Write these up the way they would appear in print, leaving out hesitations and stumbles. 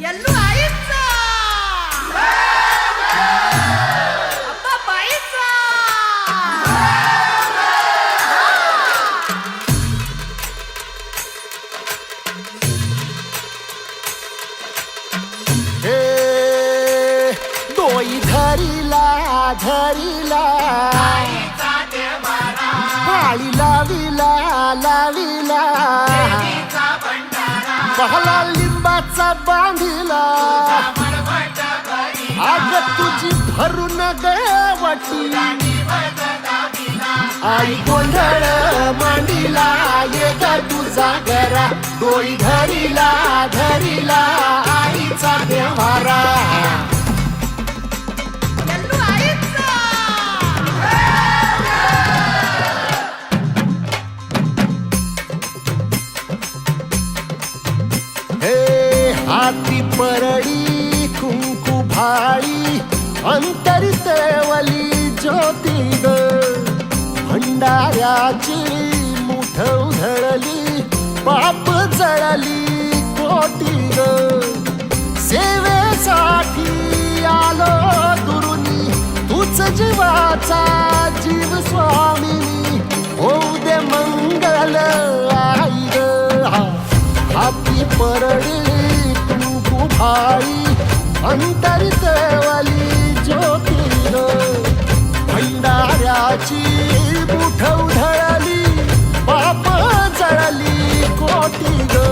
यल्लू आईचा अप्पा बाईचा हे डोई धरिला धरिला पाळी लाविला लाविला पहला लिंबाचा बांधिला आग तुझी भरून गवटी आई गोंधळ मांडिला ये ग तुझा घरा डोई धरिला धरिला आईचा देवारा यल्लू आईचा हे हाती परडी कुंकू भाळी अंतरितेवली ज्योती ग भंडाऱ्याची मुठ उधळली पाप जळली कोटी ग सेवेसाठी आलो दुरुनी तूच जीवाचा जीव स्वामिनी होऊ दे मंगल आई ग हाती परडी कुंकू भाळी अंतरितेवली ज्योती ग भंडाऱ्याची मुठ उधळली पाप जळली कोटी ग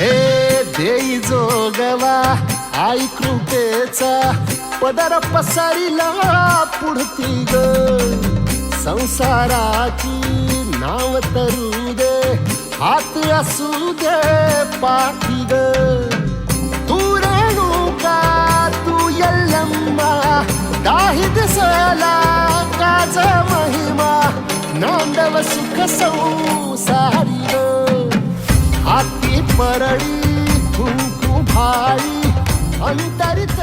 हे देई जोगवा आई कृपेचा पदर पसरिला पुढती ग संसाराची नाव तरू दे हात असू दे पाठी ग तू रेणुका तू यल्लम्मा दाही दिसला काज महिमा नांदव सुख संसारी ग हाती परडी कुंकू भाळी अंतरित